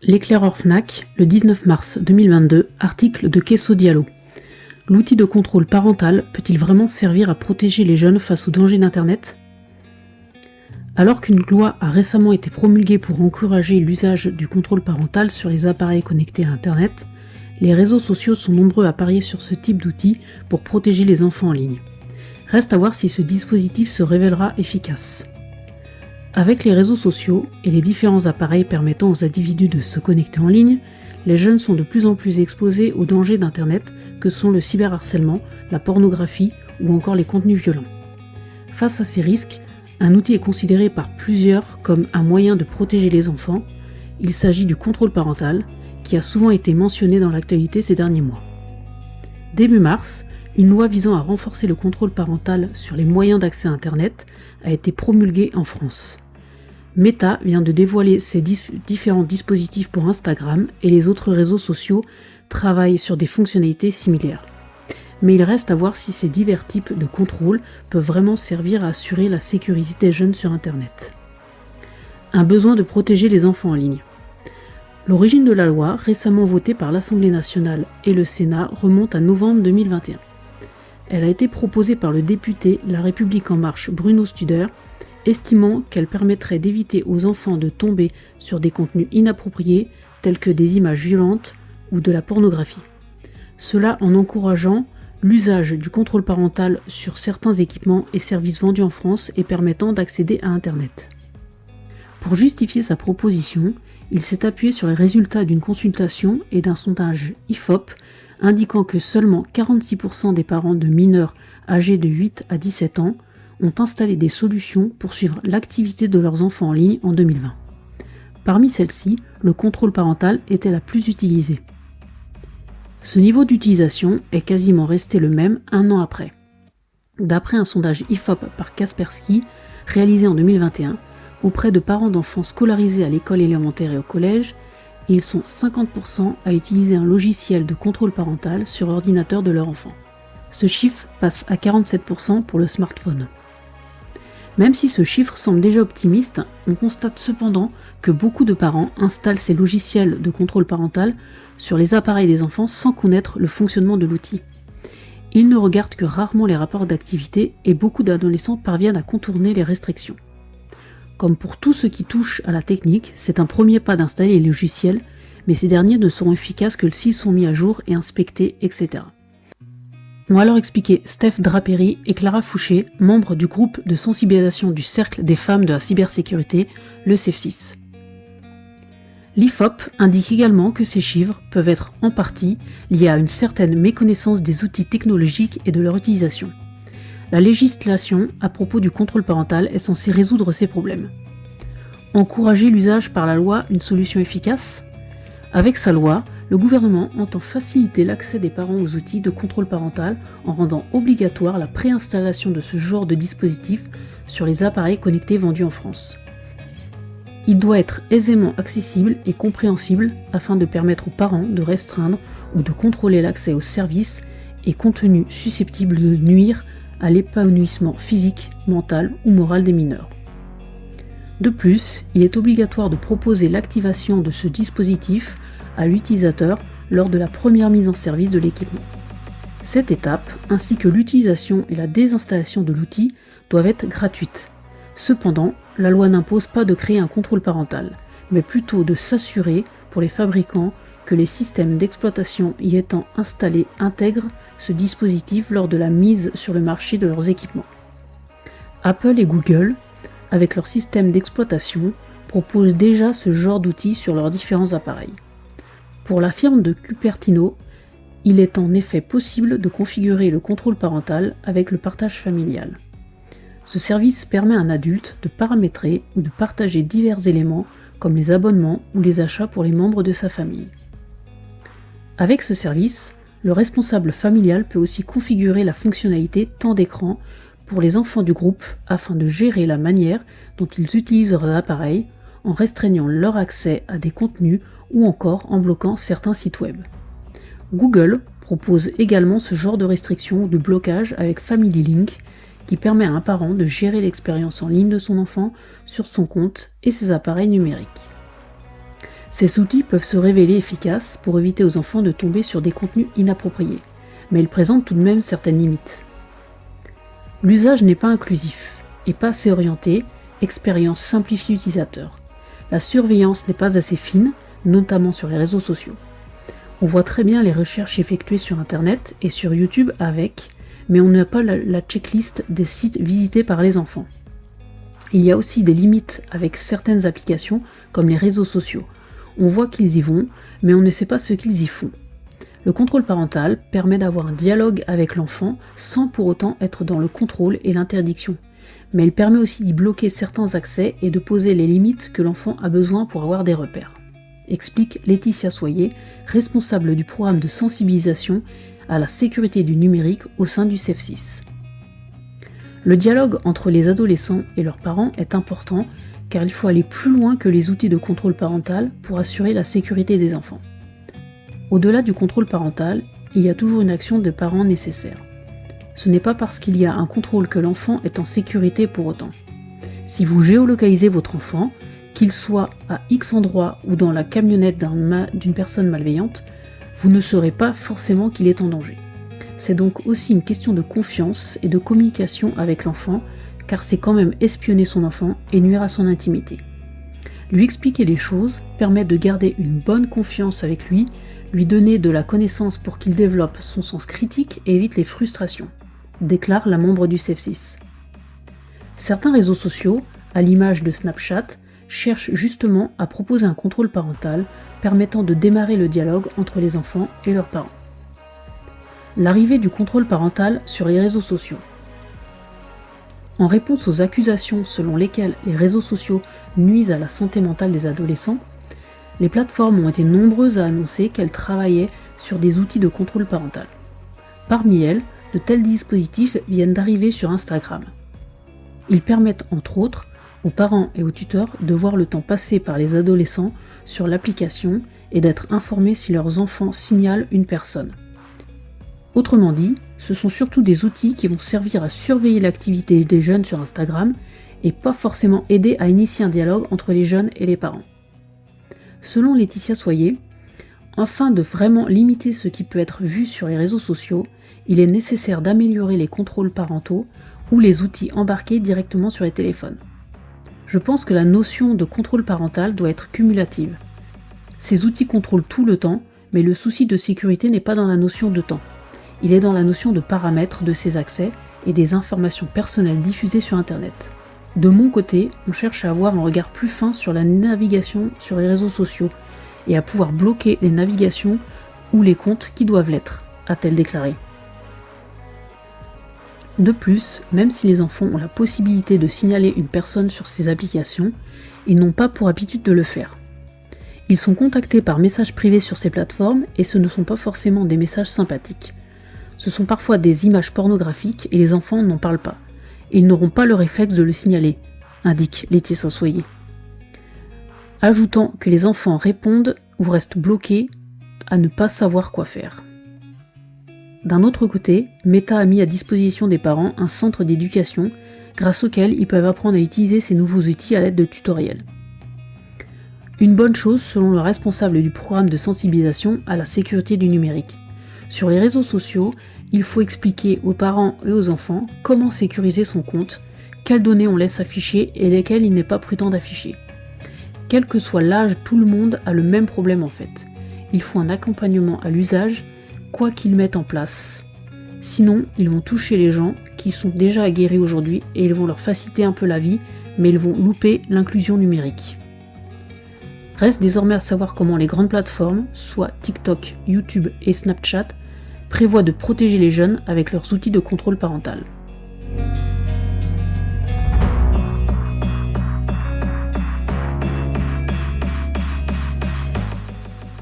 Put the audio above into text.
L'éclaireur Fnac, le 19 mars 2022, article de Kesso Diallo. L'outil de contrôle parental peut-il vraiment servir à protéger les jeunes face aux dangers d'Internet ? Alors qu'une loi a récemment été promulguée pour encourager l'usage du contrôle parental sur les appareils connectés à Internet, les réseaux sociaux sont nombreux à parier sur ce type d'outil pour protéger les enfants en ligne. Reste à voir si ce dispositif se révélera efficace. Avec les réseaux sociaux et les différents appareils permettant aux individus de se connecter en ligne, les jeunes sont de plus en plus exposés aux dangers d'Internet que sont le cyberharcèlement, la pornographie ou encore les contenus violents. Face à ces risques, un outil est considéré par plusieurs comme un moyen de protéger les enfants. Il s'agit du contrôle parental, qui a souvent été mentionné dans l'actualité ces derniers mois. Début mars, une loi visant à renforcer le contrôle parental sur les moyens d'accès à Internet a été promulguée en France. Meta vient de dévoiler ses différents dispositifs pour Instagram et les autres réseaux sociaux travaillent sur des fonctionnalités similaires. Mais il reste à voir si ces divers types de contrôle peuvent vraiment servir à assurer la sécurité des jeunes sur Internet. Un besoin de protéger les enfants en ligne. L'origine de la loi, récemment votée par l'Assemblée nationale et le Sénat, remonte à novembre 2021. Elle a été proposée par le député La République En Marche Bruno Studer, estimant qu'elle permettrait d'éviter aux enfants de tomber sur des contenus inappropriés tels que des images violentes ou de la pornographie. Cela en encourageant l'usage du contrôle parental sur certains équipements et services vendus en France et permettant d'accéder à Internet. Pour justifier sa proposition, il s'est appuyé sur les résultats d'une consultation et d'un sondage IFOP indiquant que seulement 46% des parents de mineurs âgés de 8 à 17 ans ont installé des solutions pour suivre l'activité de leurs enfants en ligne en 2020. Parmi celles-ci, le contrôle parental était la plus utilisée. Ce niveau d'utilisation est quasiment resté le même un an après. D'après un sondage IFOP par Kaspersky, réalisé en 2021, auprès de parents d'enfants scolarisés à l'école élémentaire et au collège, ils sont 50% à utiliser un logiciel de contrôle parental sur l'ordinateur de leur enfant. Ce chiffre passe à 47% pour le smartphone. Même si ce chiffre semble déjà optimiste, on constate cependant que beaucoup de parents installent ces logiciels de contrôle parental sur les appareils des enfants sans connaître le fonctionnement de l'outil. Ils ne regardent que rarement les rapports d'activité et beaucoup d'adolescents parviennent à contourner les restrictions. Comme pour tout ce qui touche à la technique, c'est un premier pas d'installer les logiciels, mais ces derniers ne seront efficaces que s'ils sont mis à jour et inspectés, etc. Ont alors expliqué Steph Drapery et Clara Fouché, membres du groupe de sensibilisation du Cercle des femmes de la cybersécurité, le CEF6. L'IFOP indique également que ces chiffres peuvent être en partie liés à une certaine méconnaissance des outils technologiques et de leur utilisation. La législation à propos du contrôle parental est censée résoudre ces problèmes. Encourager l'usage par la loi une solution efficace ? Avec sa loi, le gouvernement entend faciliter l'accès des parents aux outils de contrôle parental en rendant obligatoire la préinstallation de ce genre de dispositif sur les appareils connectés vendus en France. Il doit être aisément accessible et compréhensible afin de permettre aux parents de restreindre ou de contrôler l'accès aux services et contenus susceptibles de nuire à l'épanouissement physique, mental ou moral des mineurs. De plus, il est obligatoire de proposer l'activation de ce dispositif à l'utilisateur lors de la première mise en service de l'équipement. Cette étape, ainsi que l'utilisation et la désinstallation de l'outil, doivent être gratuites. Cependant, la loi n'impose pas de créer un contrôle parental, mais plutôt de s'assurer, pour les fabricants, que les systèmes d'exploitation y étant installés intègrent ce dispositif lors de la mise sur le marché de leurs équipements. Apple et Google, avec leur système d'exploitation, proposent déjà ce genre d'outils sur leurs différents appareils. Pour la firme de Cupertino, il est en effet possible de configurer le contrôle parental avec le partage familial. Ce service permet à un adulte de paramétrer ou de partager divers éléments comme les abonnements ou les achats pour les membres de sa famille. Avec ce service, le responsable familial peut aussi configurer la fonctionnalité temps d'écran pour les enfants du groupe afin de gérer la manière dont ils utilisent leur appareil en restreignant leur accès à des contenus ou encore en bloquant certains sites web. Google propose également ce genre de restriction ou de blocage avec Family Link qui permet à un parent de gérer l'expérience en ligne de son enfant sur son compte et ses appareils numériques. Ces outils peuvent se révéler efficaces pour éviter aux enfants de tomber sur des contenus inappropriés, mais ils présentent tout de même certaines limites. L'usage n'est pas inclusif et pas assez orienté, expérience simplifiée utilisateur. La surveillance n'est pas assez fine, notamment sur les réseaux sociaux. On voit très bien les recherches effectuées sur Internet et sur YouTube avec, mais on n'a pas la checklist des sites visités par les enfants. Il y a aussi des limites avec certaines applications comme les réseaux sociaux. On voit qu'ils y vont, mais on ne sait pas ce qu'ils y font. Le contrôle parental permet d'avoir un dialogue avec l'enfant sans pour autant être dans le contrôle et l'interdiction. Mais il permet aussi d'y bloquer certains accès et de poser les limites que l'enfant a besoin pour avoir des repères. Explique Laetitia Soyer, responsable du programme de sensibilisation à la sécurité du numérique au sein du CEF6. Le dialogue entre les adolescents et leurs parents est important car il faut aller plus loin que les outils de contrôle parental pour assurer la sécurité des enfants. Au-delà du contrôle parental, il y a toujours une action de parents nécessaire. Ce n'est pas parce qu'il y a un contrôle que l'enfant est en sécurité pour autant. Si vous géolocalisez votre enfant, qu'il soit à X endroit ou dans la camionnette d'une personne malveillante, vous ne saurez pas forcément qu'il est en danger. C'est donc aussi une question de confiance et de communication avec l'enfant, car c'est quand même espionner son enfant et nuire à son intimité. Lui expliquer les choses permet de garder une bonne confiance avec lui donner de la connaissance pour qu'il développe son sens critique et évite les frustrations, déclare la membre du CEF6. Certains réseaux sociaux, à l'image de Snapchat, cherchent justement à proposer un contrôle parental permettant de démarrer le dialogue entre les enfants et leurs parents. L'arrivée du contrôle parental sur les réseaux sociaux. En réponse aux accusations selon lesquelles les réseaux sociaux nuisent à la santé mentale des adolescents, les plateformes ont été nombreuses à annoncer qu'elles travaillaient sur des outils de contrôle parental. Parmi elles, de tels dispositifs viennent d'arriver sur Instagram. Ils permettent entre autres aux parents et aux tuteurs de voir le temps passé par les adolescents sur l'application et d'être informés si leurs enfants signalent une personne. Autrement dit, ce sont surtout des outils qui vont servir à surveiller l'activité des jeunes sur Instagram et pas forcément aider à initier un dialogue entre les jeunes et les parents. Selon Laetitia Soyer, afin de vraiment limiter ce qui peut être vu sur les réseaux sociaux, il est nécessaire d'améliorer les contrôles parentaux ou les outils embarqués directement sur les téléphones. Je pense que la notion de contrôle parental doit être cumulative. Ces outils contrôlent tout le temps, mais le souci de sécurité n'est pas dans la notion de temps. Il est dans la notion de paramètres de ces accès et des informations personnelles diffusées sur Internet. De mon côté, on cherche à avoir un regard plus fin sur la navigation sur les réseaux sociaux et à pouvoir bloquer les navigations ou les comptes qui doivent l'être, a-t-elle déclaré. De plus, même si les enfants ont la possibilité de signaler une personne sur ces applications, ils n'ont pas pour habitude de le faire. Ils sont contactés par messages privés sur ces plateformes et ce ne sont pas forcément des messages sympathiques. Ce sont parfois des images pornographiques et les enfants n'en parlent pas. Ils n'auront pas le réflexe de le signaler, indique Laetitia Soyer. Ajoutant que les enfants répondent ou restent bloqués à ne pas savoir quoi faire. D'un autre côté, Meta a mis à disposition des parents un centre d'éducation grâce auquel ils peuvent apprendre à utiliser ces nouveaux outils à l'aide de tutoriels. Une bonne chose selon le responsable du programme de sensibilisation à la sécurité du numérique. Sur les réseaux sociaux, il faut expliquer aux parents et aux enfants comment sécuriser son compte, quelles données on laisse afficher et lesquelles il n'est pas prudent d'afficher. Quel que soit l'âge, tout le monde a le même problème en fait. Il faut un accompagnement à l'usage, quoi qu'ils mettent en place. Sinon, ils vont toucher les gens qui sont déjà aguerris aujourd'hui et ils vont leur faciliter un peu la vie, mais ils vont louper l'inclusion numérique. Reste désormais à savoir comment les grandes plateformes, soit TikTok, YouTube et Snapchat, prévoient de protéger les jeunes avec leurs outils de contrôle parental.